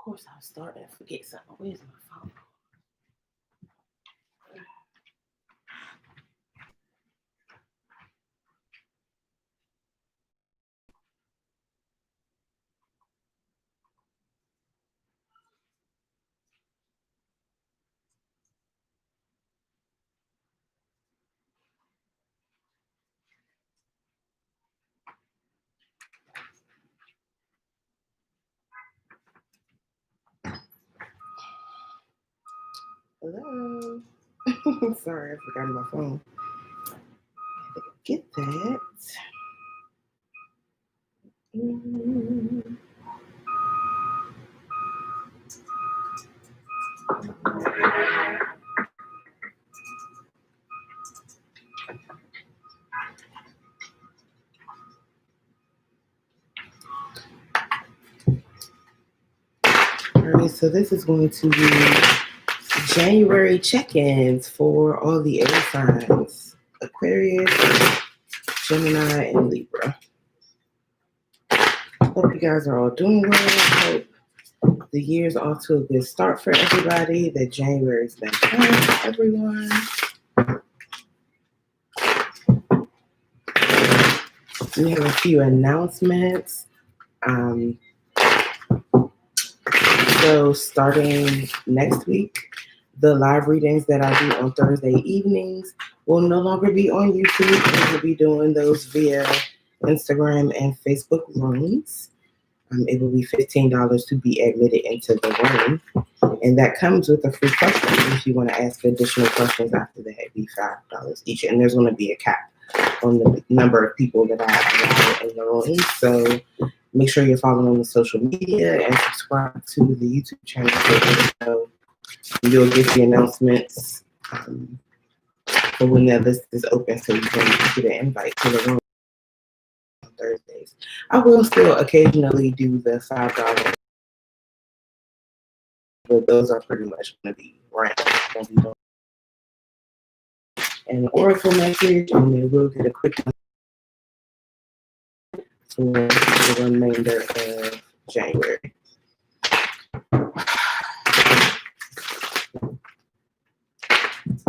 course, I'll start and forget something. Where's my phone? Hello. Sorry, I forgot my phone. Get that. All right, so this is going to be January check-ins for all the air signs: Aquarius, Gemini, and Libra. Hope you guys are all doing well. Hope the year's off to a good start for everybody. That January's been fun for everyone. We have a few announcements. So starting next week, the live readings that I do on Thursday evenings will no longer be on YouTube. We'll be doing those via Instagram and Facebook rooms. It will be $15 to be admitted into the room. And that comes with a free question. If you want to ask additional questions after that, it'd be $5 each. And there's going to be a cap on the number of people that I allow in the room. So make sure you're following the social media and subscribe to the YouTube channel so you'll get the announcements for when that list is open, so you can get an invite to the room on Thursdays. I will still occasionally do the $5, but those are pretty much going to be random. An oracle message, and then we'll get a quick for the remainder of January.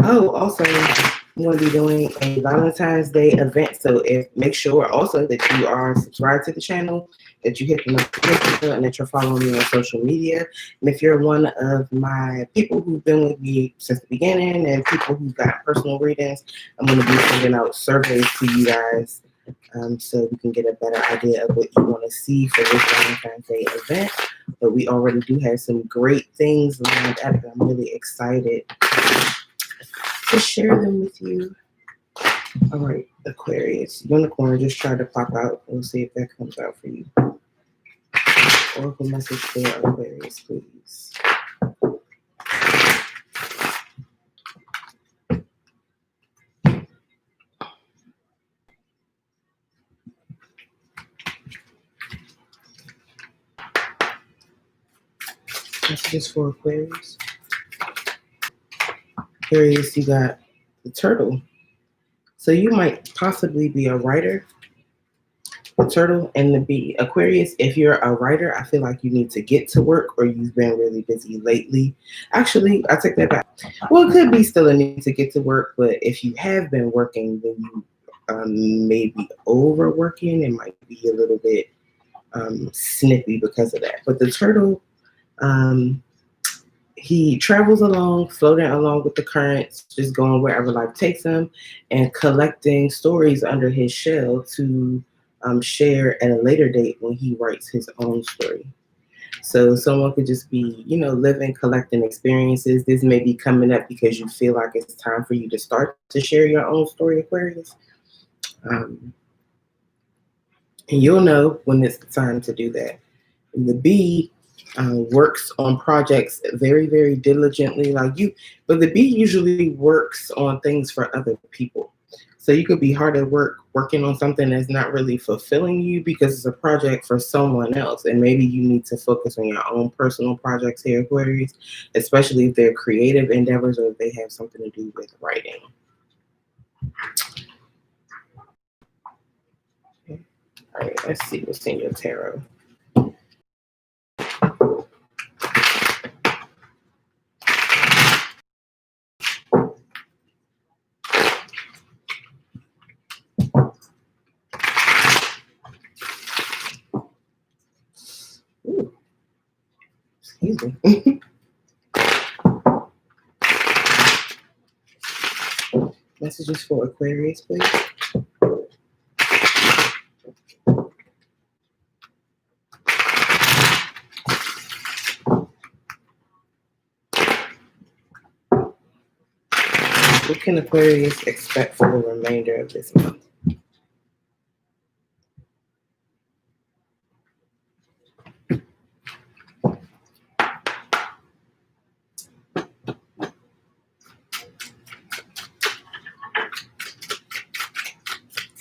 Oh, also, I'm going to be doing a Valentine's Day event. So make sure also that you are subscribed to the channel, that you hit the notification bell, and that you're following me on social media. And if you're one of my people who've been with me since the beginning and people who've got personal readings, I'm going to be sending out surveys to you guys so we can get a better idea of what you want to see for this Valentine's Day event. But we already do have some great things lined up. I'm really excited to share them with you. All right, Aquarius, unicorn just tried to pop out. We'll see if that comes out for you. Oracle message for Aquarius, please. Messages for Aquarius. Aquarius, you got the turtle. So you might possibly be a writer. The turtle and the bee. Aquarius, if you're a writer, I feel like you need to get to work, or you've been really busy lately. Actually, I take that back. Well, it could be still a need to get to work, but if you have been working, then you may be overworking and might be a little bit snippy because of that. But the turtle, he travels along, floating along with the currents, just going wherever life takes him, and collecting stories under his shell to share at a later date when he writes his own story. So someone could just be, living, collecting experiences. This may be coming up because you feel like it's time for you to start to share your own story, Aquarius. And you'll know when it's time to do that. And the bee works on projects very, very diligently like you, but the bee usually works on things for other people. So you could be hard at work working on something that's not really fulfilling you because it's a project for someone else. And maybe you need to focus on your own personal projects here, Aquarius, especially if they're creative endeavors or if they have something to do with writing. Okay. All right, let's see what's in your tarot. Excuse me. Messages for Aquarius, please. What can Aquarius expect for the remainder of this month?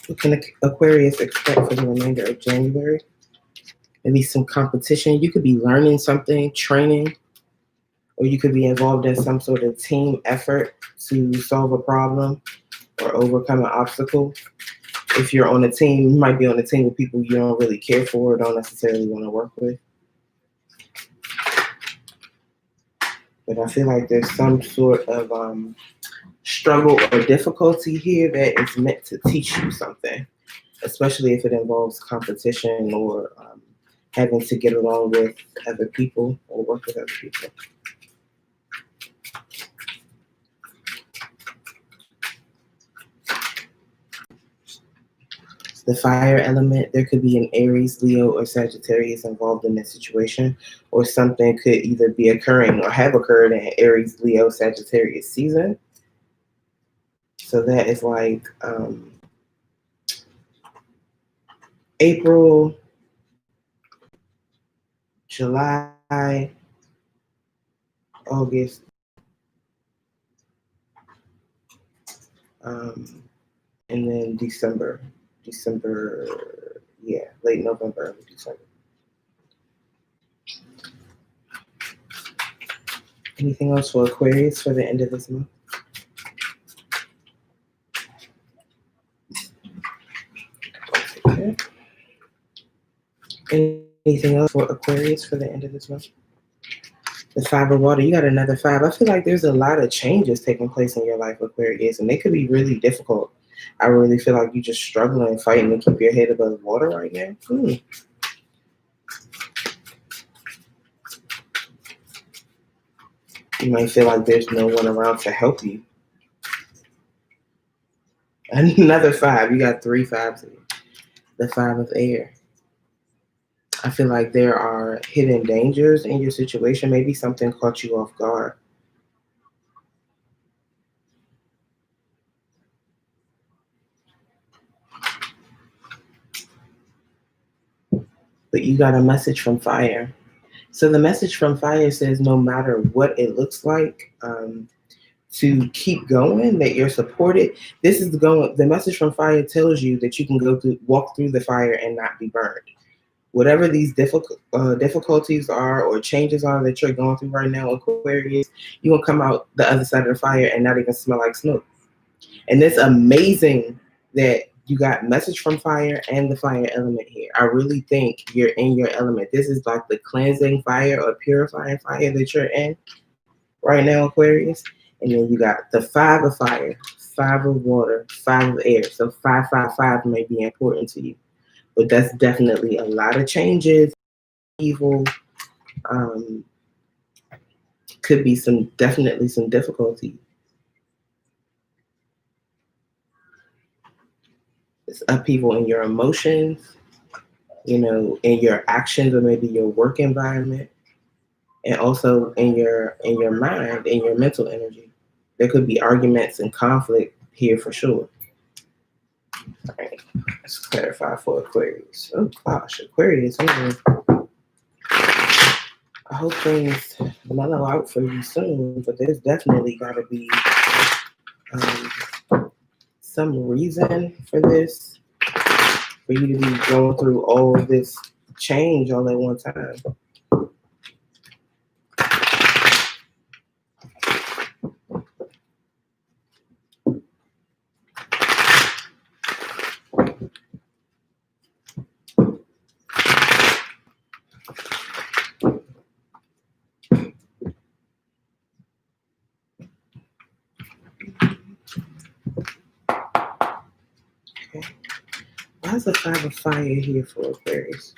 What can Aquarius expect for the remainder of January? Maybe some competition. You could be learning something, training, or you could be involved in some sort of team effort to solve a problem or overcome an obstacle. If you're on a team, you might be on a team with people you don't really care for or don't necessarily want to work with. But I feel like there's some sort of struggle or difficulty here that is meant to teach you something, especially if it involves competition or having to get along with other people or work with other people. The fire element, there could be an Aries, Leo, or Sagittarius involved in this situation, or something could either be occurring or have occurred in Aries, Leo, Sagittarius season. So that is like April, July, August, and then December, yeah, late November, December. Anything else for Aquarius for the end of this month? Okay. Anything else for Aquarius for the end of this month? The 5 of water, you got another 5. I feel like there's a lot of changes taking place in your life, Aquarius, and they could be really difficult. I really feel like you're just struggling, fighting to keep your head above water right now. You might feel like there's no one around to help you. Another 5. You got 3 5s here. The 5 of air. I feel like there are hidden dangers in your situation. Maybe something caught you off guard. But you got a message from fire. So the message from fire says no matter what it looks like, to keep going, that you're supported. This is the message from fire tells you that you can walk through the fire and not be burned. Whatever these difficulties are or changes are that you're going through right now, Aquarius, you're gonna come out the other side of the fire and not even smell like smoke. And it's amazing that you got message from fire and the fire element here. I really think you're in your element. This is like the cleansing fire or purifying fire that you're in right now, Aquarius. And then you got the 5 of fire, 5 of water, 5 of air. So 555 may be important to you. But that's definitely a lot of changes. Evil, could be definitely some difficulty. It's upheaval in your emotions, in your actions or maybe your work environment, and also in your mind, in your mental energy. There could be arguments and conflict here for sure. All right, let's clarify for Aquarius. Oh gosh, Aquarius. I hope things mellow out for you soon, but there's definitely got to be some reason for this, for you to be going through all of this change all at one time. Why's the 5 of fire here for Aquarius?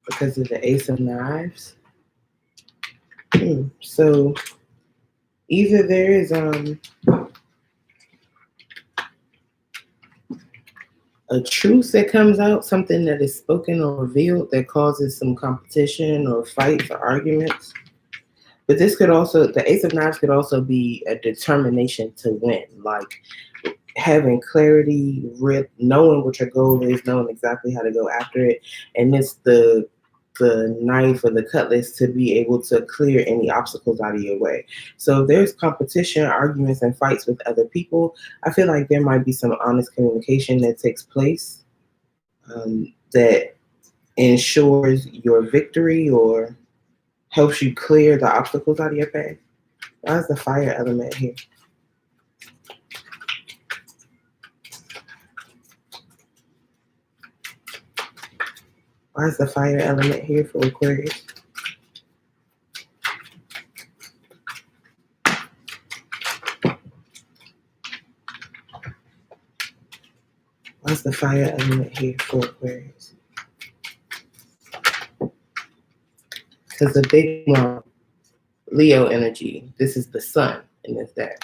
Because of the Ace of Knives. So either there is a truth that comes out, something that is spoken or revealed that causes some competition or fights or arguments. But this could also, the Ace of Knives could also be a determination to win, like having clarity, knowing what your goal is, knowing exactly how to go after it, and it's the knife or the cutlass to be able to clear any obstacles out of your way. So if there's competition, arguments, and fights with other people, I feel like there might be some honest communication that takes place that ensures your victory or helps you clear the obstacles out of your path. Why is the fire element here? Why is the fire element here for Aquarius? Why is the fire element here for Aquarius? Because the big one, Leo energy, this is the sun in this deck.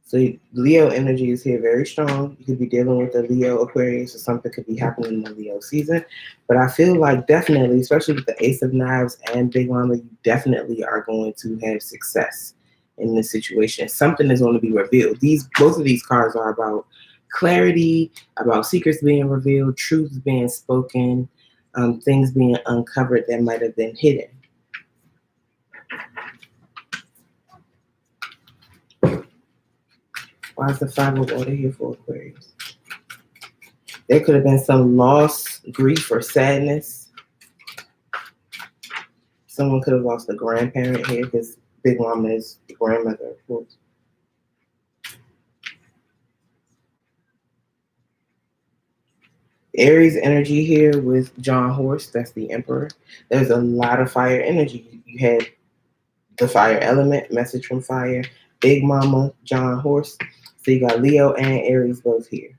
So Leo energy is here very strong. You could be dealing with a Leo Aquarius or something could be happening in the Leo season. But I feel like definitely, especially with the Ace of Knives and Big Mama, you definitely are going to have success in this situation. Something is going to be revealed. Both of these cards are about clarity, about secrets being revealed, truths being spoken, things being uncovered that might have been hidden. Why is the Five of Water here for Aquarius? There could have been some loss, grief, or sadness. Someone could have lost a grandparent here because Big Mama is the grandmother, of course. Aries energy here with John Horse, that's the Emperor. There's a lot of fire energy. You had the fire element, message from fire, Big Mama, John Horse. So you got Leo and Aries both here.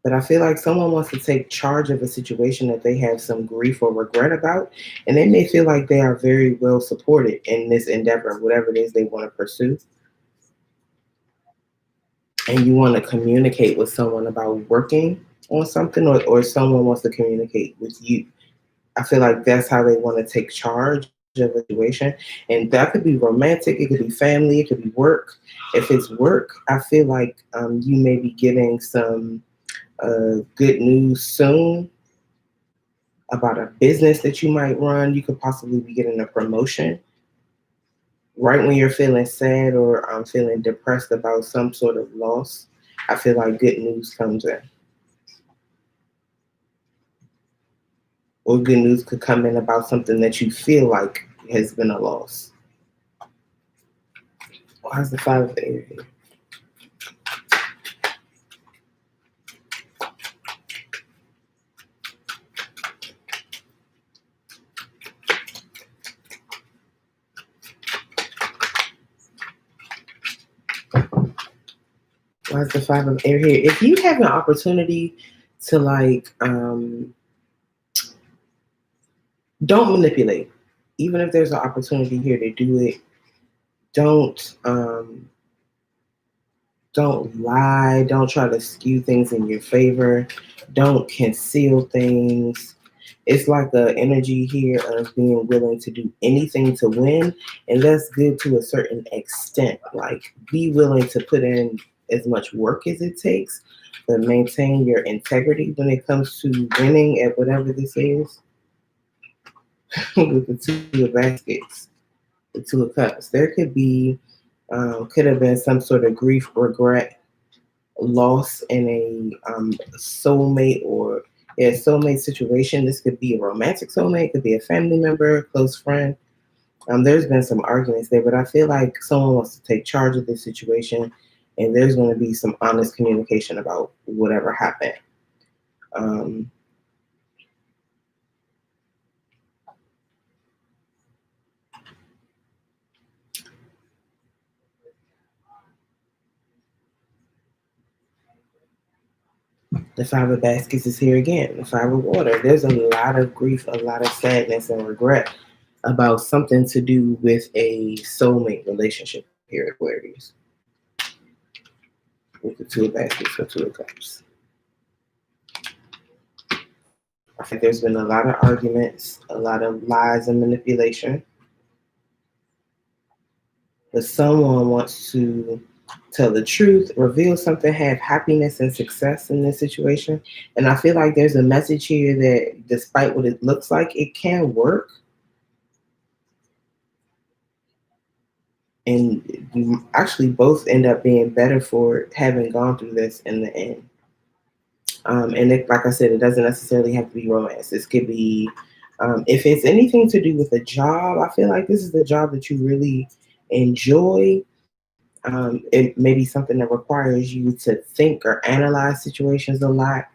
But I feel like someone wants to take charge of a situation that they have some grief or regret about, and they may feel like they are very well supported in this endeavor, whatever it is they want to pursue. And you want to communicate with someone about working on something, or someone wants to communicate with you. I feel like that's how they want to take charge of a situation. And that could be romantic, it could be family, it could be work. If it's work, I feel like you may be getting some good news soon about a business that you might run. You could possibly be getting a promotion right when you're feeling sad or feeling depressed about some sort of loss. I feel like good news comes in. Or good news could come in about something that you feel like has been a loss. Why is the Five of Air here? Why is the Five of Air here? If you have an opportunity to don't manipulate. Even if there's an opportunity here to do it, don't lie. Don't try to skew things in your favor. Don't conceal things. It's like the energy here of being willing to do anything to win, and that's good to a certain extent. Like, be willing to put in as much work as it takes, but maintain your integrity when it comes to winning at whatever this is. With the Two of Baskets, the Two of Cups, there could have been some sort of grief, regret, loss in a soulmate or soulmate situation. This could be a romantic soulmate, could be a family member, close friend. There's been some arguments there, but I feel like someone wants to take charge of this situation, and there's going to be some honest communication about whatever happened. The Five of Baskets is here again. The Five of Water. There's a lot of grief, a lot of sadness and regret about something to do with a soulmate relationship here, Aquarius. With the Two of Baskets or Two of Cups. I think there's been a lot of arguments, a lot of lies and manipulation. But someone wants to tell the truth, reveal something, have happiness and success in this situation. And I feel like there's a message here that despite what it looks like, it can work. And you actually both end up being better for having gone through this in the end. And like I said, it doesn't necessarily have to be romance. This could be, if it's anything to do with a job, I feel like this is the job that you really enjoy. It may be something that requires you to think or analyze situations a lot,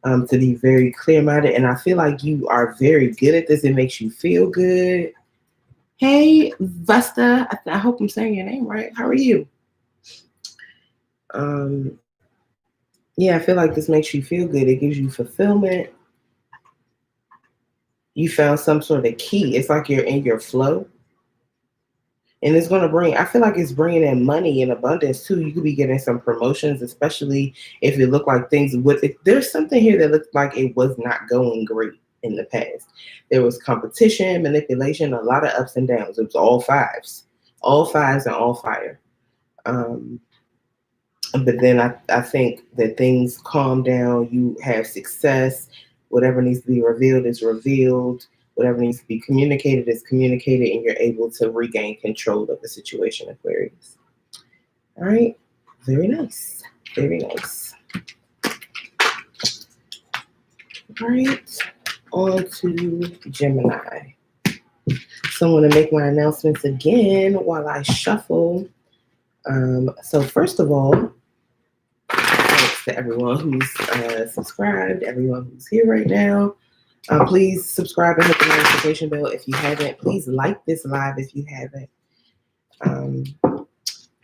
to be very clear-minded. And I feel like you are very good at this. It makes you feel good. Hey, Vesta, I hope I'm saying your name right. How are you? Yeah, I feel like this makes you feel good. It gives you fulfillment. You found some sort of key. It's like you're in your flow. And it's going to bring, I feel like it's bringing in money in abundance too. You could be getting some promotions, especially if it looked like things with it. There's something here that looked like it was not going great in the past. There was competition, manipulation, a lot of ups and downs. It was all fives and all fire. But then I think that things calm down. You have success. Whatever needs to be revealed is revealed. Whatever needs to be communicated is communicated, and you're able to regain control of the situation, Aquarius. All right. Very nice. Very nice. All right. On to Gemini. So I'm going to make my announcements again while I shuffle. So first of all, thanks to everyone who's subscribed, everyone who's here right now. Please subscribe and hit the notification bell if you haven't. Please like this live if you haven't.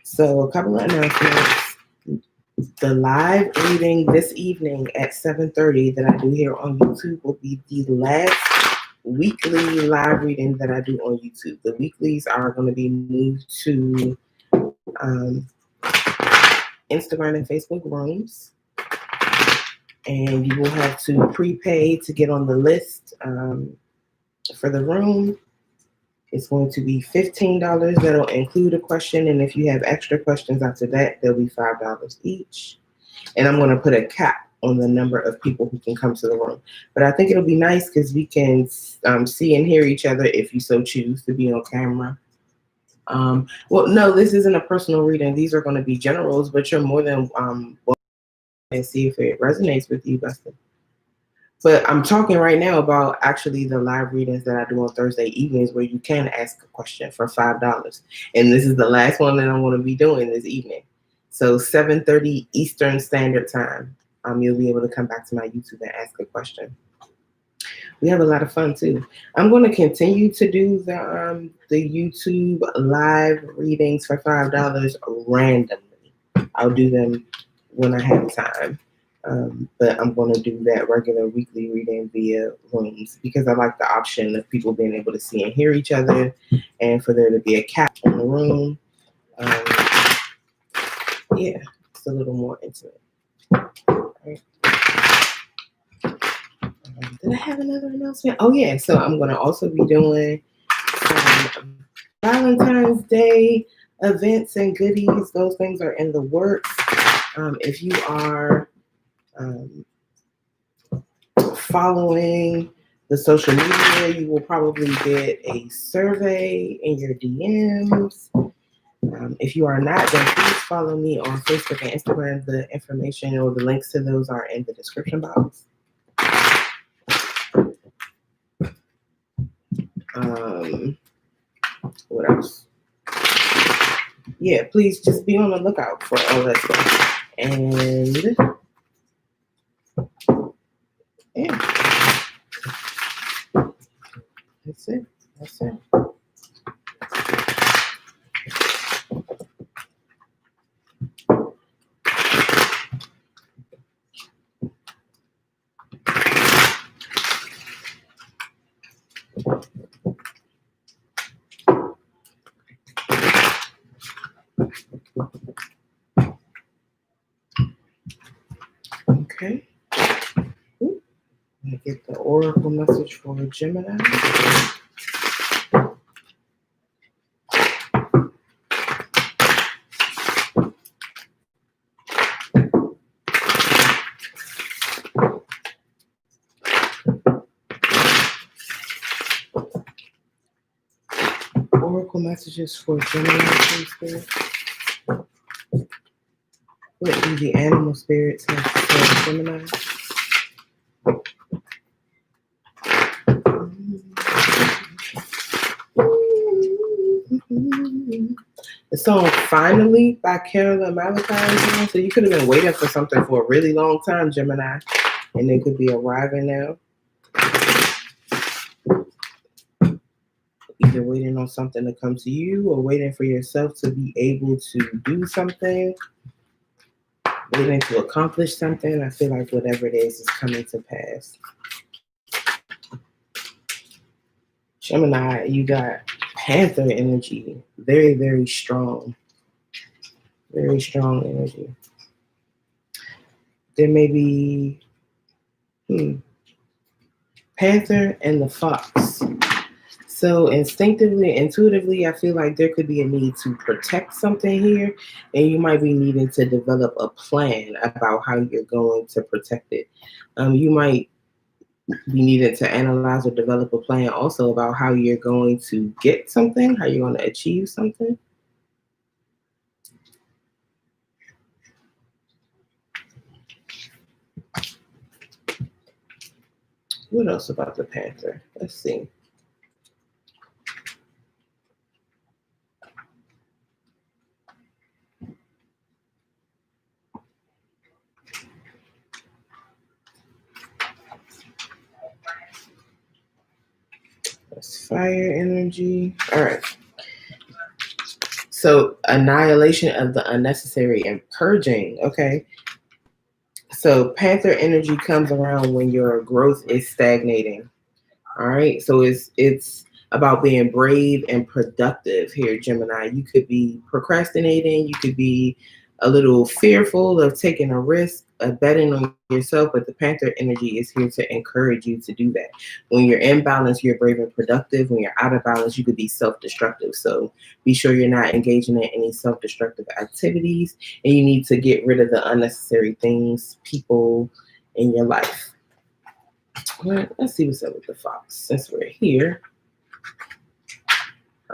So a couple of announcements. The live reading this evening at 7:30 that I do here on YouTube will be the last weekly live reading that I do on YouTube. The weeklies are going to be moved to Instagram and Facebook rooms. And you will have to prepay to get on the list for the room. It's going to be $15. That'll include a question. And if you have extra questions after that, they'll be $5 each. And I'm going to put a cap on the number of people who can come to the room. But I think it'll be nice because we can see and hear each other if you so choose to be on camera. Well, no, this isn't a personal reading. These are going to be generals, but you're more than welcome and see if it resonates with you, Buster. But I'm talking right now about actually the live readings that I do on Thursday evenings where you can ask a question for $5. And this is the last one that I'm going to be doing this evening. So 7:30 Eastern Standard Time. You'll be able to come back to my YouTube and ask a question. We have a lot of fun too. I'm going to continue to do the YouTube live readings for $5 randomly. I'll do them when I have time. But I'm going to do that regular weekly reading via rooms because I like the option of people being able to see and hear each other and for there to be a cap in the room. Yeah, it's a little more intimate. Right. Did I have another announcement? Oh, yeah. So I'm going to also be doing some Valentine's Day events and goodies. Those things are in the works. If you are following the social media, you will probably get a survey in your DMs. If you are not, then please follow me on Facebook and Instagram. The information or the links to those are in the description box. What else? Yeah, please just be on the lookout for all that stuff. And yeah, that's it. That's it. Okay. Ooh, I'm gonna get the oracle message for Gemini. Oracle messages for Gemini, please, Spirit. What do the animal spirits have to say for Gemini? The song Finally by Carolyn Malachi. So you could have been waiting for something for a really long time, Gemini, and it could be arriving now. Either waiting on something to come to you or waiting for yourself to be able to do something, waiting to accomplish something. I feel like whatever it is coming to pass. Gemini, you got Panther energy. Very, very strong. Very strong energy. There may be Panther and the Fox. So instinctively, intuitively, I feel like there could be a need to protect something here, and you might be needing to develop a plan about how you're going to protect it. You might be needed to analyze or develop a plan also about how you're going to get something, how you're going to achieve something. What else about the Panther? Let's see. That's fire energy. All right. So annihilation of the unnecessary and purging. Okay. So Panther energy comes around when your growth is stagnating. All right. So it's about being brave and productive here, Gemini. You could be procrastinating. You could be a little fearful of taking a risk, of betting on yourself, but the Panther energy is here to encourage you to do that. When you're in balance, you're brave and productive. When you're out of balance, you could be self-destructive. So be sure you're not engaging in any self-destructive activities, and you need to get rid of the unnecessary things, people in your life. All right, let's see what's up with the Fox since we're here.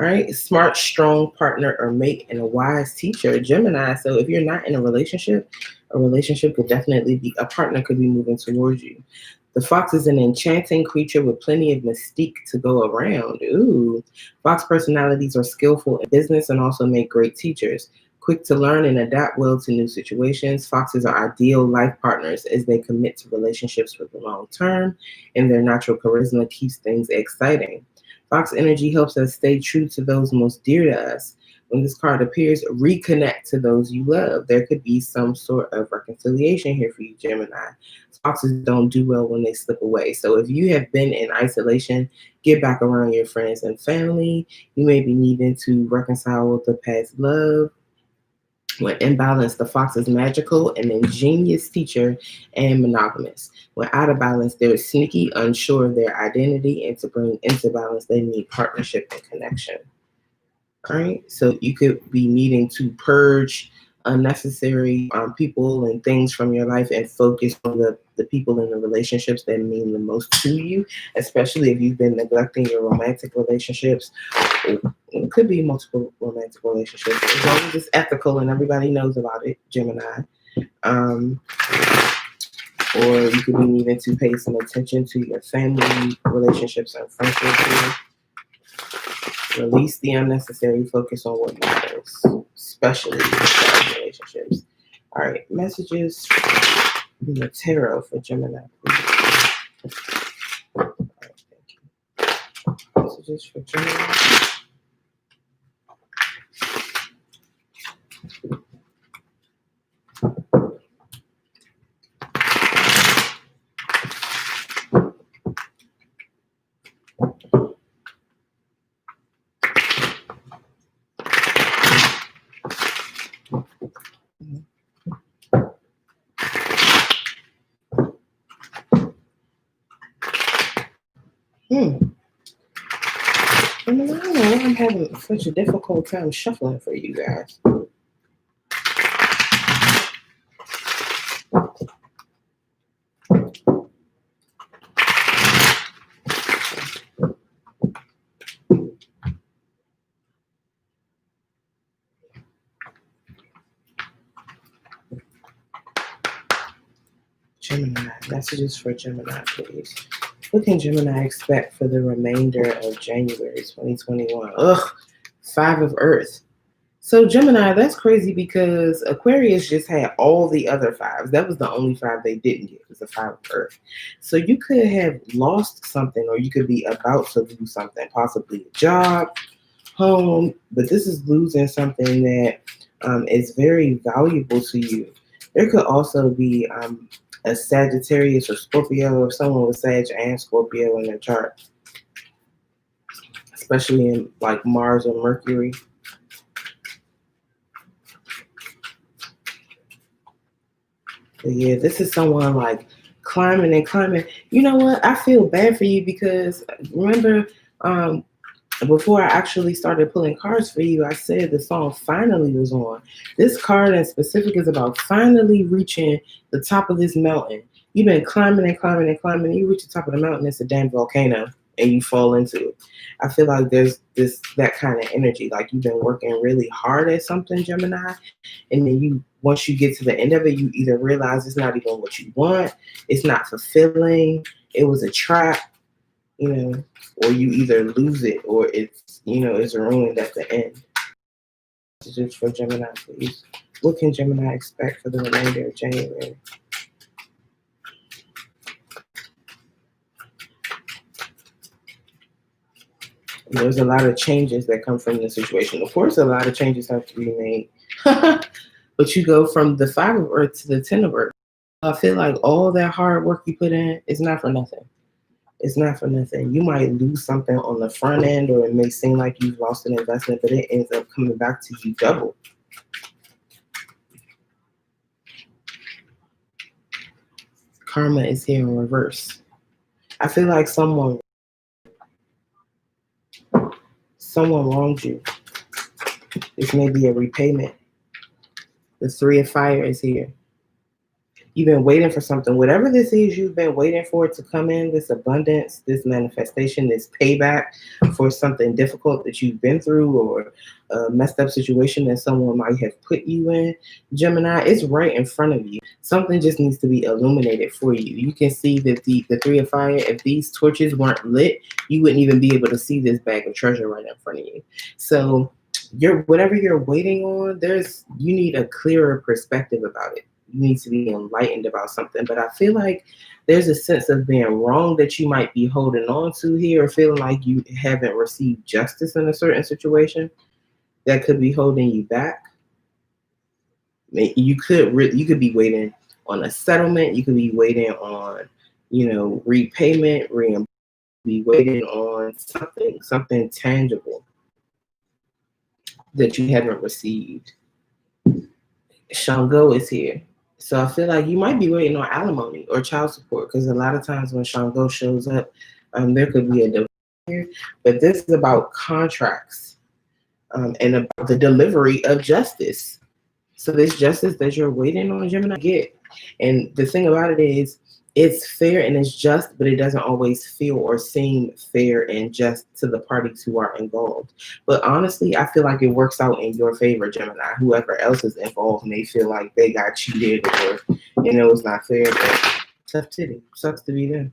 All right, smart, strong partner or mate and a wise teacher, Gemini. So if you're not in a relationship could definitely be, a partner could be moving towards you. The fox is an enchanting creature with plenty of mystique to go around. Ooh, fox personalities are skillful in business and also make great teachers. Quick to learn and adapt well to new situations, foxes are ideal life partners as they commit to relationships for the long term, and their natural charisma keeps things exciting. Fox energy helps us stay true to those most dear to us. When this card appears, reconnect to those you love. There could be some sort of reconciliation here for you, Gemini. Foxes don't do well when they slip away. So if you have been in isolation, get back around your friends and family. You may be needing to reconcile with the past love. When in balance, the fox is magical, an ingenious teacher, and monogamous. When out of balance, they're sneaky, unsure of their identity, and to bring into balance, they need partnership and connection. All right, so you could be needing to purge unnecessary people and things from your life and focus on the people in the relationships that mean the most to you, especially if you've been neglecting your romantic relationships. It could be multiple romantic relationships, as long as it's ethical and everybody knows about it, Gemini. Or you could be needing to pay some attention to your family relationships and friendships. Release the unnecessary, focus on what matters, especially relationships. All right, messages from the tarot for Gemini, please. All right, thank you. Messages for Gemini. having such a difficult time shuffling for you guys. Gemini, messages for Gemini, please. What can Gemini expect for the remainder of January 2021? Ugh, 5 of Earth. So Gemini, that's crazy because Aquarius just had all the other 5s. That was the only 5 they didn't get, was the 5 of Earth. So you could have lost something, or you could be about to lose something, possibly a job, home, but this is losing something that is very valuable to you. There could also be a Sagittarius or Scorpio, or someone with Sag and Scorpio in their chart, especially in like Mars or Mercury. But yeah, this is someone like climbing and climbing. You know what? I feel bad for you because remember, before I actually started pulling cards for you, I said the song Finally was on. This card in specific is about finally reaching the top of this mountain. You've been climbing and climbing and climbing. You reach the top of the mountain, it's a damn volcano, and you fall into it. I feel like there's that kind of energy. Like you've been working really hard at something, Gemini, and then once you get to the end of it, you either realize it's not even what you want, it's not fulfilling, it was a trap, or you either lose it or it's ruined at the end. Messages for Gemini, please. What can Gemini expect for the remainder of January? There's a lot of changes that come from the situation. Of course, a lot of changes have to be made. But you go from the 5 of Earth to the 10 of Earth. I feel like all that hard work you put in is not for nothing. It's not for nothing. You might lose something on the front end, or it may seem like you've lost an investment, but it ends up coming back to you double. Karma is here in reverse. I feel like someone wronged you. This may be a repayment. The 3 of Fire is here. You've been waiting for something. Whatever this is, you've been waiting for it to come in, this abundance, this manifestation, this payback for something difficult that you've been through, or a messed up situation that someone might have put you in. Gemini, it's right in front of you. Something just needs to be illuminated for you. You can see that the 3 of Fire, if these torches weren't lit, you wouldn't even be able to see this bag of treasure right in front of you. So whatever you're waiting on, you need a clearer perspective about it. You need to be enlightened about something. But I feel like there's a sense of being wrong that you might be holding on to here, or feeling like you haven't received justice in a certain situation that could be holding you back. You could be waiting on a settlement. You could be waiting on, repayment, be waiting on something tangible that you haven't received. Shango is here. So I feel like you might be waiting on alimony or child support, because a lot of times when Shango shows up, there could be a divorce here. But this is about contracts and about the delivery of justice. So this justice that you're waiting on, Gemini, get. And the thing about it is, it's fair and it's just, but it doesn't always feel or seem fair and just to the parties who are involved. But honestly, I feel like it works out in your favor, Gemini. Whoever else is involved and they feel like they got cheated, or it's not fair, but tough titty. Sucks to be them.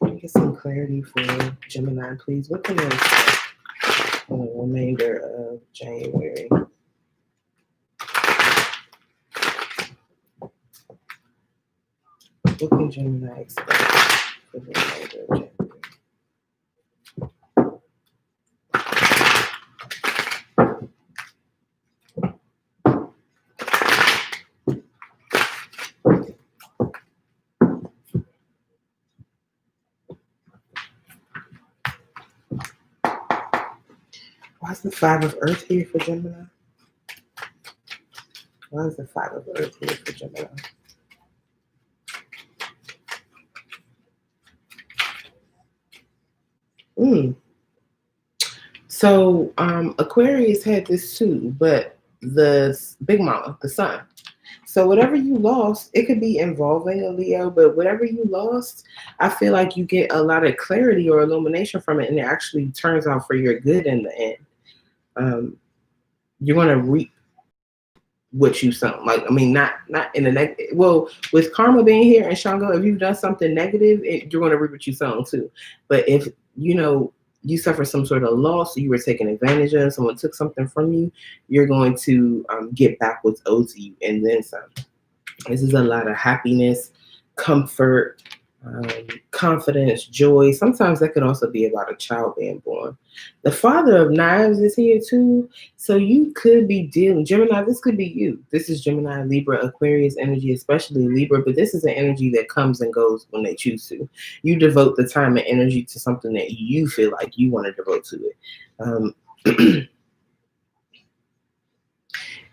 Let me get some clarity for Gemini, please. What can they expect for the remainder of January? What can Gemini expect for the remainder of January? Why is the 5 of Earth here for Gemini? Why is the 5 of Earth here for Gemini? Mm. So Aquarius had this too, but the big mama, the sun. So whatever you lost, it could be involving a Leo, but whatever you lost, I feel like you get a lot of clarity or illumination from it, and it actually turns out for your good in the end. You're gonna reap what you sow. Like, I mean, not in a negative. Well, with karma being here and Shango, if you've done something negative, you're gonna reap what you sow too. But if you suffer some sort of loss, you were taken advantage of, someone took something from you, you're going to get back what's owed to you, and then some. This is a lot of happiness, comfort, confidence, joy. Sometimes that could also be about a child being born. The Father of Knives is here too. So you could be dealing, Gemini, this could be you. This is Gemini, Libra, Aquarius energy, especially Libra, but this is an energy that comes and goes when they choose to. You devote the time and energy to something that you feel like you want to devote to it.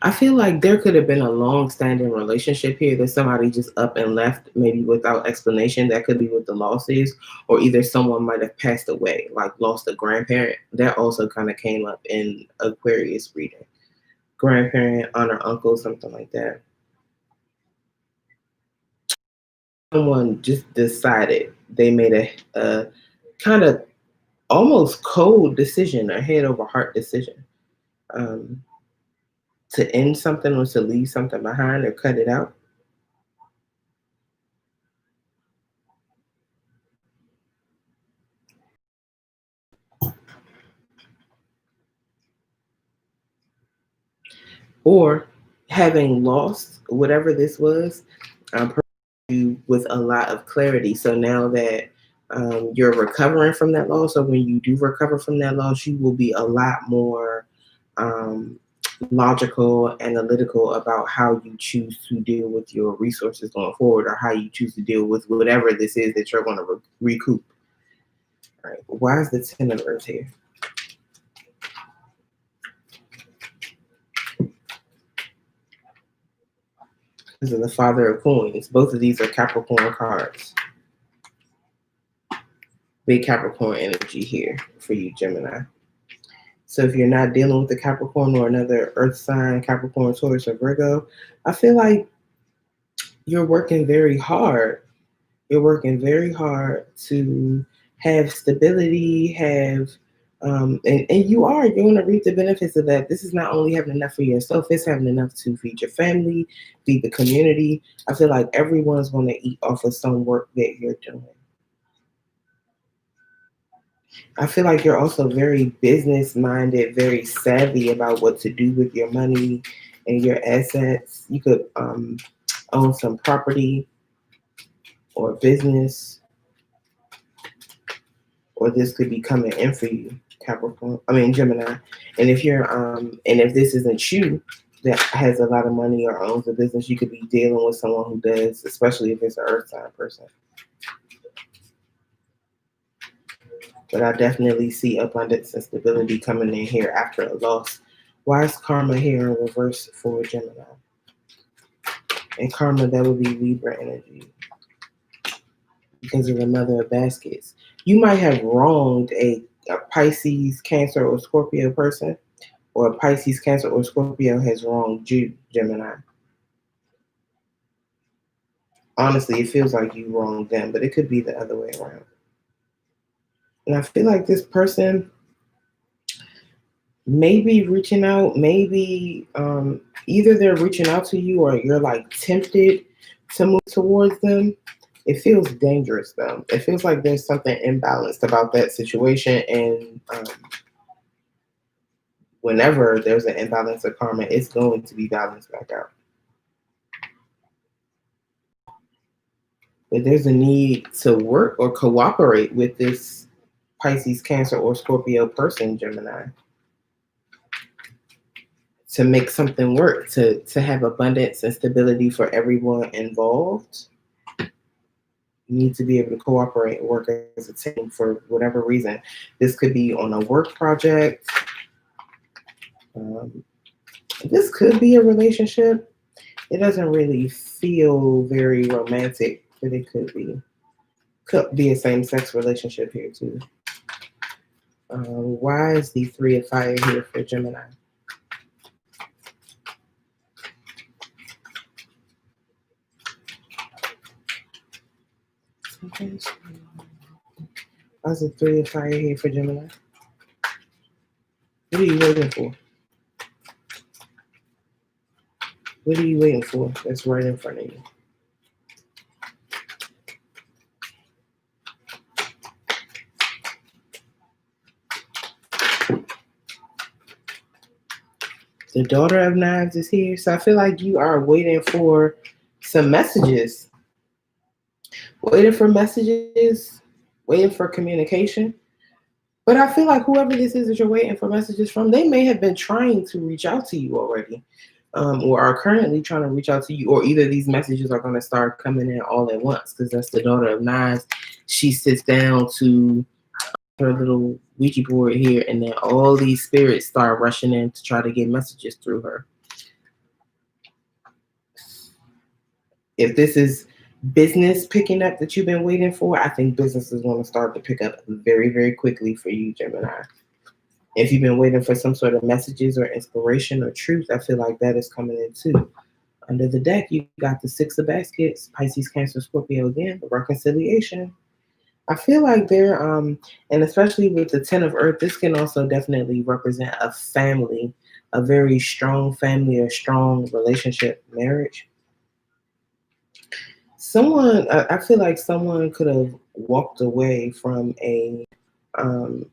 I feel like there could have been a long-standing relationship here that somebody just up and left, maybe without explanation. That could be what the loss is, or either someone might have passed away, like lost a grandparent. That also kind of came up in Aquarius reading. Grandparent, aunt or uncle, something like that. Someone just decided they made a kind of almost cold decision, a head over heart decision. To end something or to leave something behind or cut it out. Or having lost whatever this was, you with a lot of clarity. So now that you're recovering from that loss, or when you do recover from that loss, you will be a lot more logical, analytical about how you choose to deal with your resources going forward, or how you choose to deal with whatever this is that you're going to recoup. All right. Why is the Ten of Earth here? Because of the Father of Coins. Both of these are Capricorn cards. Big Capricorn energy here for you, Gemini. So if you're not dealing with the Capricorn or another Earth sign, Capricorn, Taurus, or Virgo, I feel like you're working very hard. You're working very hard to have stability, and you're going to reap the benefits of that. This is not only having enough for yourself, it's having enough to feed your family, feed the community. I feel like everyone's going to eat off of some work that you're doing. I feel like you're also very business minded, very savvy about what to do with your money and your assets. You could own some property or business, or this could be coming in for you, Gemini. And if you're and if this isn't you that has a lot of money or owns a business, you could be dealing with someone who does, especially if it's an earth sign person. But I definitely see abundance and stability coming in here after a loss. Why is karma here in reverse for Gemini? And karma, that would be Libra energy because of the Mother of Baskets. You might have wronged a Pisces, Cancer, or Scorpio person, or a Pisces, Cancer, or Scorpio has wronged you, Gemini. Honestly, it feels like you wronged them, but it could be the other way around. And I feel like this person maybe reaching out, maybe either they're reaching out to you or you're like tempted to move towards them. It feels dangerous though. It feels like there's something imbalanced about that situation, and whenever there's an imbalance of karma, it's going to be balanced back out. But there's a need to work or cooperate with this Pisces, Cancer, or Scorpio person, Gemini, to make something work, to have abundance and stability for everyone involved. You need to be able to cooperate and work as a team for whatever reason. This could be on a work project. This could be a relationship. It doesn't really feel very romantic, but it could be. Could be a same-sex relationship here too. Why is the Three of Fire here for Gemini? Why is the Three of Fire here for Gemini? What are you waiting for? What are you waiting for that's right in front of you? The Daughter of Knives is here. So I feel like you are waiting for some messages. Waiting for messages, waiting for communication. But I feel like whoever this is that you're waiting for messages from, they may have been trying to reach out to you already, or are currently trying to reach out to you, or either these messages are going to start coming in all at once, because that's the Daughter of Knives. She sits down to her little Ouija board here, and then all these spirits start rushing in to try to get messages through her. If this is business picking up that you've been waiting for, I think business is going to start to pick up very, very quickly for you, Gemini. If you've been waiting for some sort of messages or inspiration or truth, I feel like that is coming in too. Under the deck, you got the Six of Baskets, Pisces, Cancer, Scorpio again, the reconciliation. I feel like they're, and especially with the Ten of Earth, this can also definitely represent a family, a very strong family, a strong relationship, marriage. I feel like someone could have walked away from a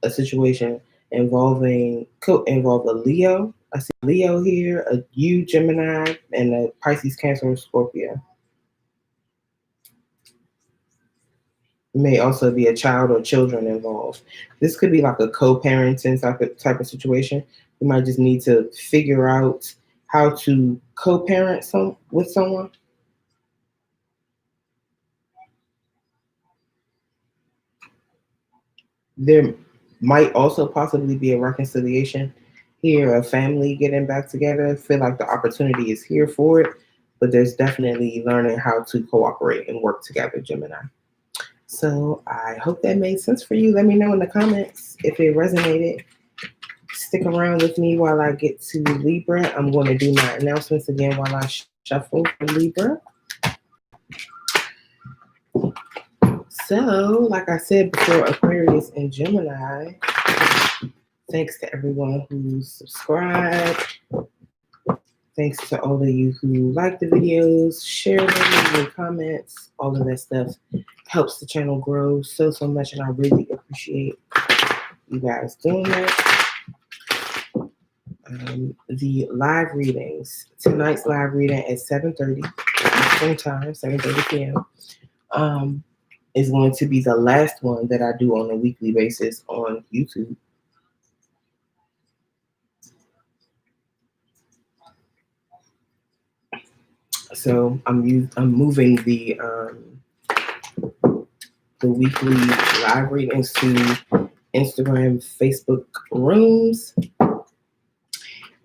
situation involving involve a Leo. I see Leo here, a you Gemini, and a Pisces, Cancer, and Scorpio. May also be a child or children involved. This could be like a co-parenting type of situation. You might just need to figure out how to co-parent with someone. There might also possibly be a reconciliation here, a family getting back together. I feel like the opportunity is here for it, but there's definitely learning how to cooperate and work together, Gemini. So I hope that made sense for you. Let me know in the comments if it resonated. Stick around with me while I get to Libra. I'm going to do my announcements again while I shuffle for Libra. So, like I said before, Aquarius and Gemini, thanks to everyone who subscribed. Thanks to all of you who like the videos, share them, leave comments, all of that stuff helps the channel grow so much, and I really appreciate you guys doing that. The live readings, tonight's live reading at 7:30 Eastern Time, 7:30 p.m. Is going to be the last one that I do on a weekly basis on YouTube. So I'm moving the weekly live readings to Instagram, Facebook rooms,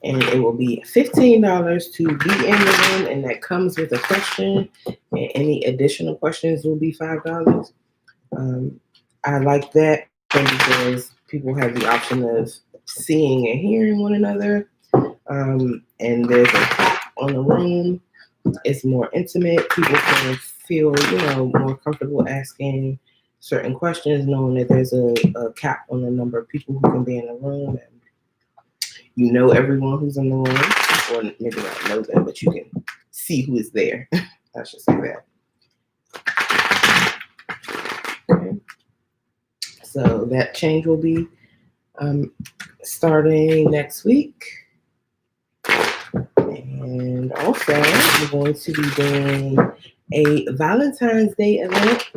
and it will be $15 to be in the room, and that comes with a question, and any additional questions will be $5. I like that because people have the option of seeing and hearing one another, and there's a cap on the room. It's more intimate. People can feel, more comfortable asking certain questions, knowing that there's a cap on the number of people who can be in the room. And you know everyone who's in the room, or maybe not know them, but you can see who is there. I should say that. Okay. So that change will be starting next week. And also, we're going to be doing a Valentine's Day event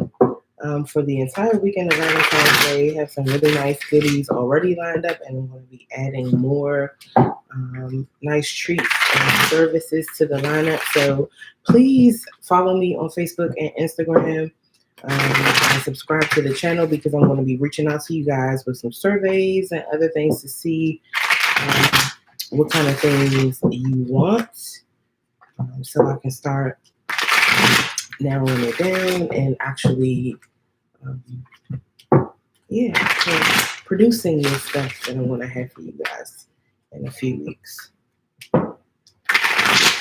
for the entire weekend of Valentine's Day. Have some really nice goodies already lined up, and I'm going to be adding more nice treats and services to the lineup. So please follow me on Facebook and Instagram, and subscribe to the channel, because I'm going to be reaching out to you guys with some surveys and other things to see what kind of things you want, so I can start narrowing it down and actually so producing new stuff that I want to have for you guys in a few weeks.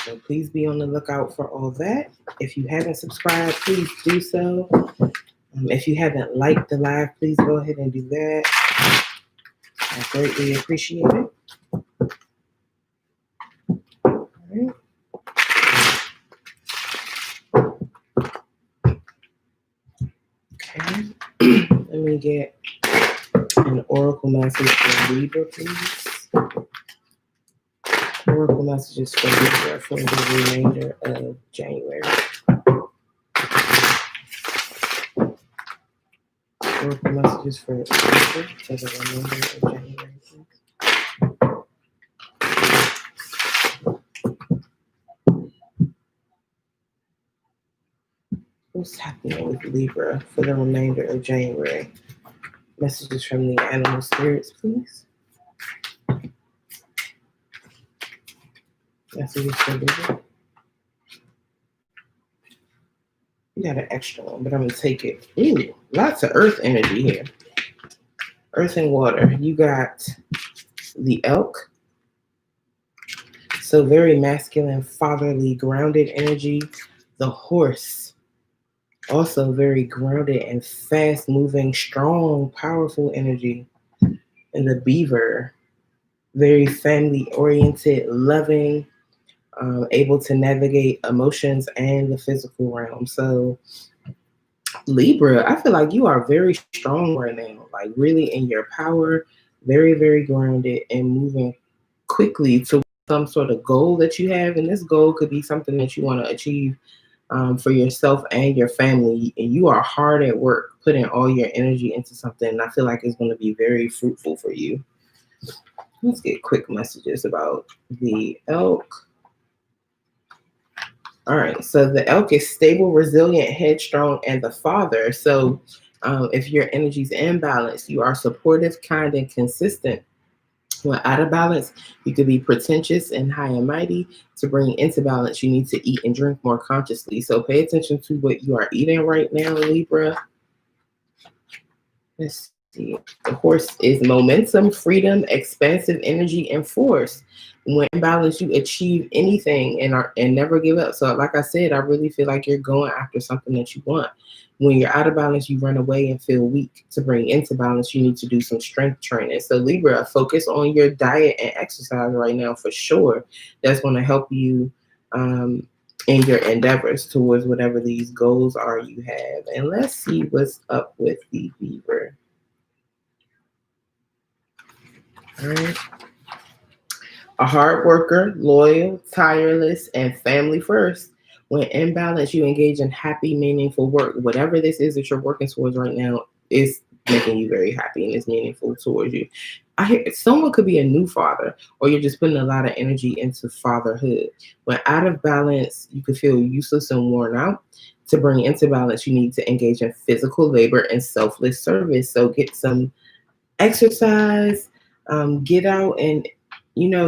So please be on the lookout for all that. If you haven't subscribed, please do so. If you haven't liked the live, please go ahead and do that. I greatly appreciate it. All right. Okay. Let me get an oracle message for Libra, please. Oracle messages for Libra for the remainder of January. Oracle messages for Libra for the remainder of January, please. What's happening with Libra for the remainder of January? Messages from the animal spirits, please. Messages for Libra. You got an extra one, but I'm going to take it. Ooh, lots of earth energy here. Earth and water. You got the elk. So very masculine, fatherly, grounded energy. The horse. Also very grounded and fast-moving, strong, powerful energy. And the beaver. Very family-oriented, loving, able to navigate emotions and the physical realm. So Libra, I feel like you are very strong right now, like really in your power, very, very grounded and moving quickly to some sort of goal that you have. And this goal could be something that you want to achieve for yourself and your family. And you are hard at work, putting all your energy into something. And I feel like it's going to be very fruitful for you. Let's get quick messages about the elk. All right, so the elk is stable, resilient, headstrong, and the father. So if your energy's in balance, you are supportive, kind, and consistent. When out of balance, you could be pretentious and high and mighty. To bring into balance, you need to eat and drink more consciously. So pay attention to what you are eating right now, Libra. Let's see. The horse is momentum, freedom, expansive energy, and force. When in balance, you achieve anything and never give up. So like I said, I really feel like you're going after something that you want. When you're out of balance, you run away and feel weak. To bring into balance, you need to do some strength training. So Libra, focus on your diet and exercise right now for sure. That's going to help you in your endeavors towards whatever these goals are you have. And let's see what's up with the beaver. All right. A hard worker, loyal, tireless, and family first. When in balance, you engage in happy, meaningful work. Whatever this is that you're working towards right now is making you very happy and is meaningful towards you. I hear someone could be a new father, or you're just putting a lot of energy into fatherhood. When out of balance, you could feel useless and worn out. To bring into balance, you need to engage in physical labor and selfless service. So get some exercise, get out and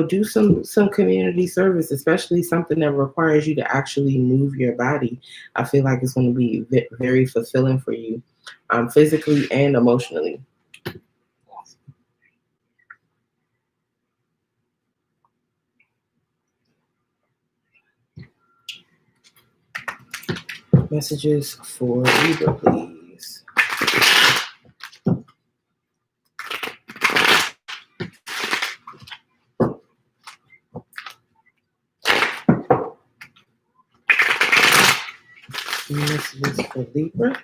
do some community service, especially something that requires you to actually move your body. I feel like it's going to be very fulfilling for you, physically and emotionally. Messages for Libra, please. Messages for Libra.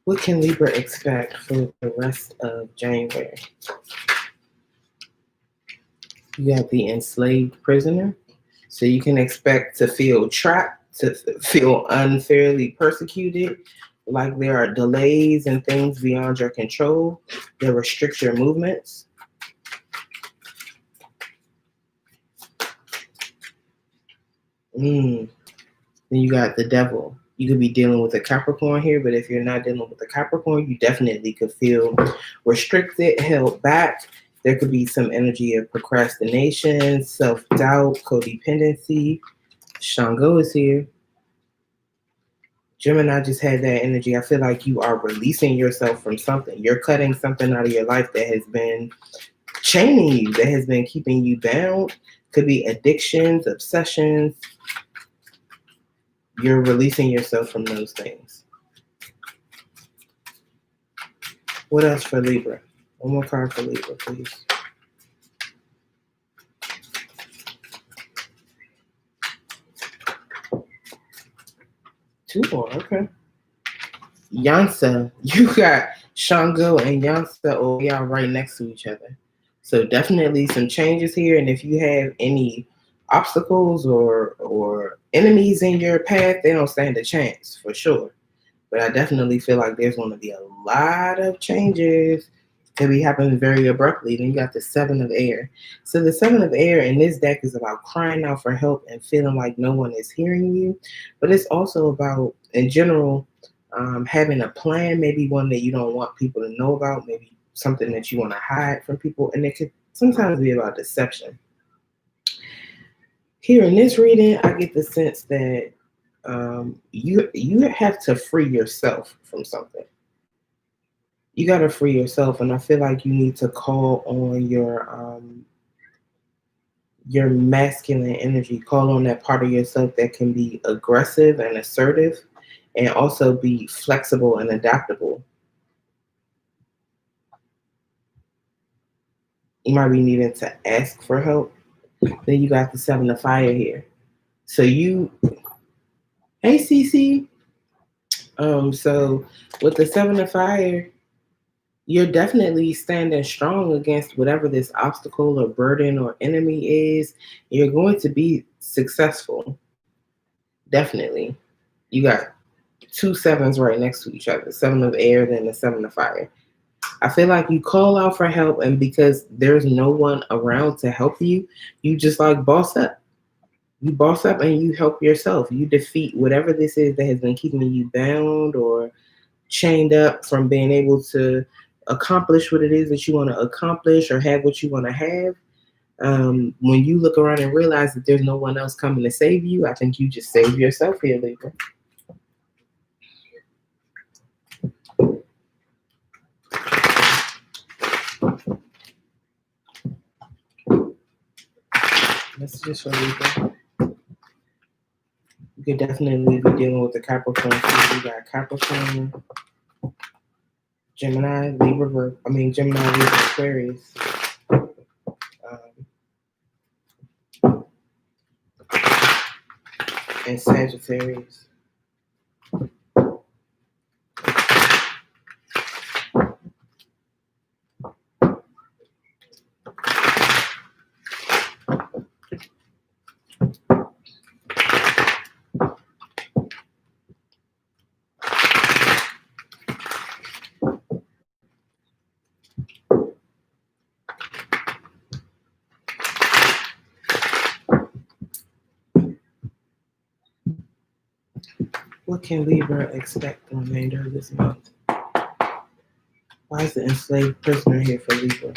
What can Libra expect for the rest of January? You have the enslaved prisoner. So you can expect to feel trapped, to feel unfairly persecuted, like there are delays and things beyond your control that restrict your movements. Then you got the devil. You could be dealing with a Capricorn here, but if you're not dealing with a Capricorn, you definitely could feel restricted, held back. There could be some energy of procrastination, self-doubt, codependency. Shango is here. Gemini just had that energy. I feel like you are releasing yourself from something. You're cutting something out of your life that has been chaining you, that has been keeping you bound. Could be addictions, obsessions. You're releasing yourself from those things. What else for Libra? One more card for Libra, please. Two more, okay. Yansa, you got Shango and Yansa over y'all right next to each other. So definitely some changes here. And if you have any obstacles or enemies in your path, they don't stand a chance for sure. But I definitely feel like there's going to be a lot of changes to be happening very abruptly. Then you got the Seven of Air. So the Seven of Air in this deck is about crying out for help and feeling like no one is hearing you. But it's also about, in general, having a plan, maybe one that you don't want people to know about, maybe something that you want to hide from people. And it could sometimes be about deception. Here in this reading, I get the sense that you have to free yourself from something. You got to free yourself, and I feel like you need to call on your masculine energy. Call on that part of yourself that can be aggressive and assertive, and also be flexible and adaptable. You might be needing to ask for help. Then you got the Seven of Fire here. So hey CC. So with the Seven of Fire, you're definitely standing strong against whatever this obstacle or burden or enemy is. You're going to be successful. Definitely. You got two sevens right next to each other, Seven of Air, then the Seven of Fire. I feel like you call out for help, and because there's no one around to help you, you just like boss up. You boss up and you help yourself. You defeat whatever this is that has been keeping you bound or chained up from being able to accomplish what it is that you want to accomplish or have what you want to have. When you look around and realize that there's no one else coming to save you, I think you just save yourself here, Libra. Messages for Libra. You could definitely be dealing with the Capricorn. You got Capricorn, Gemini, Gemini, Libra, Aquarius. And Sagittarius. What can Libra expect the remainder of this month? Why is the enslaved prisoner here for Libra?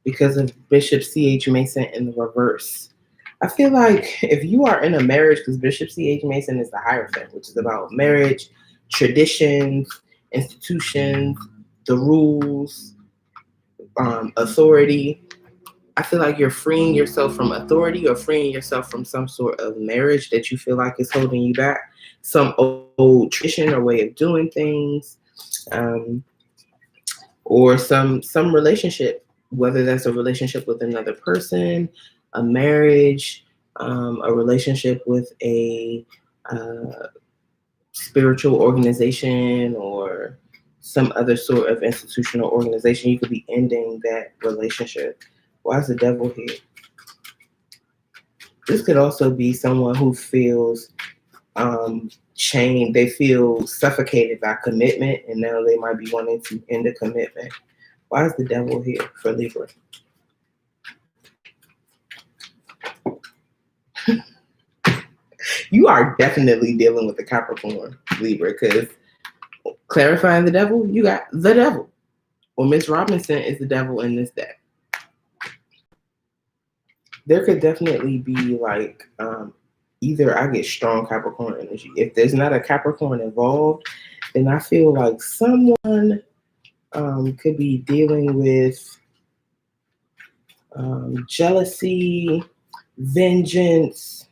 Because of Bishop C.H. Mason in the reverse. I feel like if you are in a marriage, because Bishop C.H. Mason is the Hierophant, which is about marriage, traditions, institutions, the rules, authority. I feel like you're freeing yourself from authority or freeing yourself from some sort of marriage that you feel like is holding you back. Some old tradition or way of doing things, or some relationship, whether that's a relationship with another person, a marriage, a relationship with a spiritual organization or some other sort of institutional organization. You could be ending that relationship. Why is the devil here? This could also be someone who feels chained. They feel suffocated by commitment, and now they might be wanting to end a commitment. Why is the devil here for Libra? You are definitely dealing with the Capricorn, Libra, because clarifying the devil, you got the devil. Well, Miss Robinson is the devil in this deck. There could definitely be like either I get strong Capricorn energy. If there's not a Capricorn involved, then I feel like someone could be dealing with jealousy, vengeance.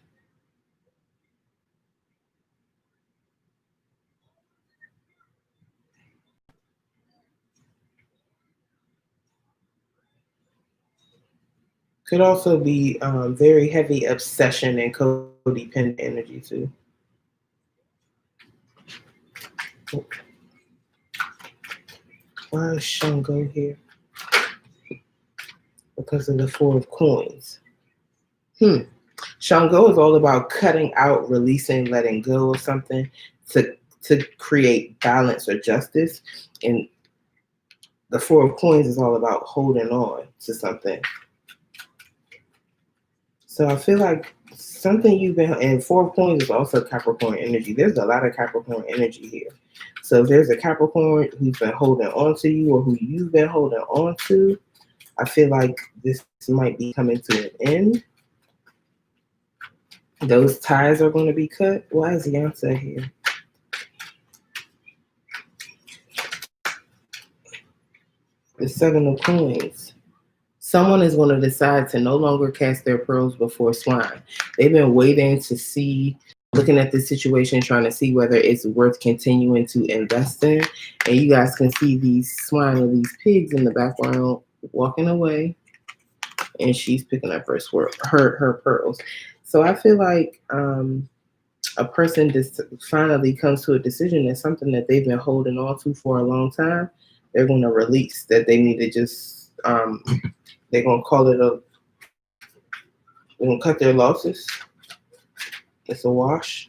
Could also be very heavy obsession and codependent energy too. Why is Shango here? Because of the Four of Coins. Shango is all about cutting out, releasing, letting go of something to create balance or justice. And the Four of Coins is all about holding on to something. So I feel like something you've been, and Four of Coins is also Capricorn energy. There's a lot of Capricorn energy here. So if there's a Capricorn who's been holding on to you or who you've been holding on to, I feel like this might be coming to an end. Those ties are going to be cut. Why is the answer here? The Seven of Coins. Someone is going to decide to no longer cast their pearls before swine. They've been waiting to see, looking at this situation, trying to see whether it's worth continuing to invest in. And you guys can see these swine or these pigs in the background walking away. And she's picking up her pearls. So I feel like a person just finally comes to a decision that something that they've been holding on to for a long time, they're going to release, that they need to just, they're going to call it they're going to cut their losses. It's a wash.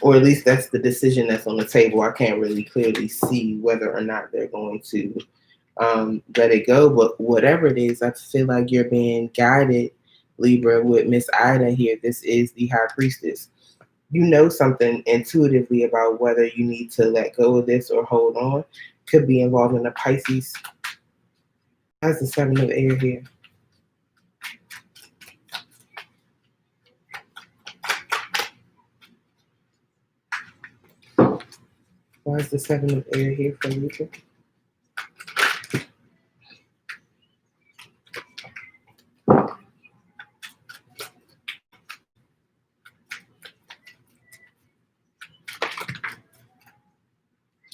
Or at least that's the decision that's on the table. I can't really clearly see whether or not they're going to let it go. But whatever it is, I feel like you're being guided, Libra, with Miss Ida here. This is the High Priestess. You know something intuitively about whether you need to let go of this or hold on. Could be involved in a Pisces. That's the Seven of Air here. Why is the Seven of Air here for Libra?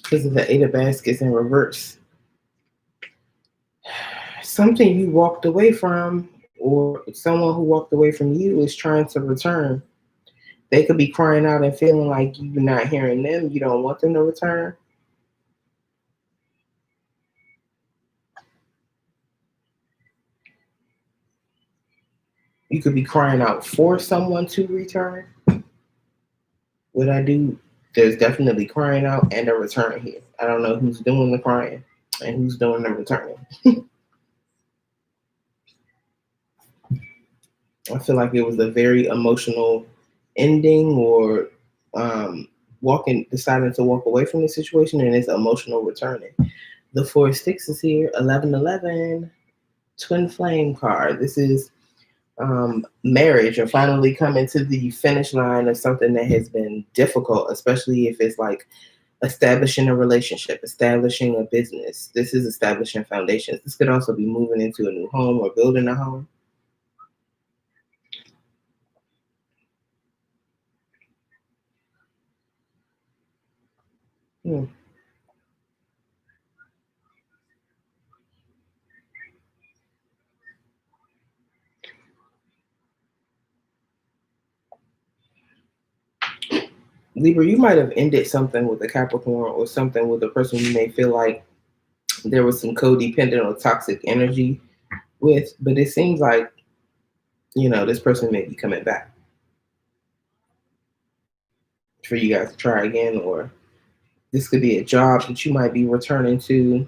Because of the Eight of Baskets in reverse. Something you walked away from, or someone who walked away from you is trying to return. They could be crying out and feeling like you're not hearing them. You don't want them to return. You could be crying out for someone to return. What I do, there's definitely crying out and a return here. I don't know who's doing the crying and who's doing the returning. I feel like it was a very emotional ending, or deciding to walk away from the situation, and it's emotional returning. The Four of Sticks is here, 1111, Twin Flame card. This is marriage, or finally coming to the finish line of something that has been difficult, especially if it's like establishing a relationship, establishing a business. This is establishing foundations. This could also be moving into a new home or building a home. Libra, you might have ended something with a Capricorn or something with a person you may feel like there was some codependent or toxic energy with, but it seems like this person may be coming back for you guys to try again, or this could be a job that you might be returning to.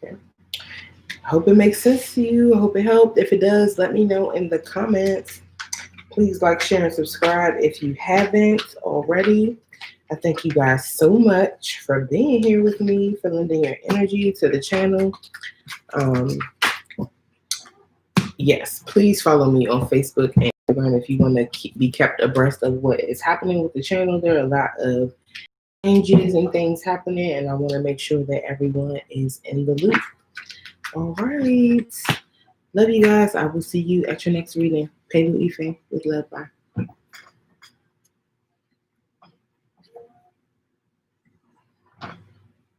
Okay. I hope it makes sense to you. I hope it helped. If it does, let me know in the comments. Please like, share, and subscribe if you haven't already. I thank you guys so much for being here with me, for lending your energy to the channel. Yes, please follow me on Facebook and Instagram if you want to be kept abreast of what is happening with the channel. There are a lot of changes and things happening, and I want to make sure that everyone is in the loop. All right. Love you guys. I will see you at your next reading. Pelu Ife with love. Bye.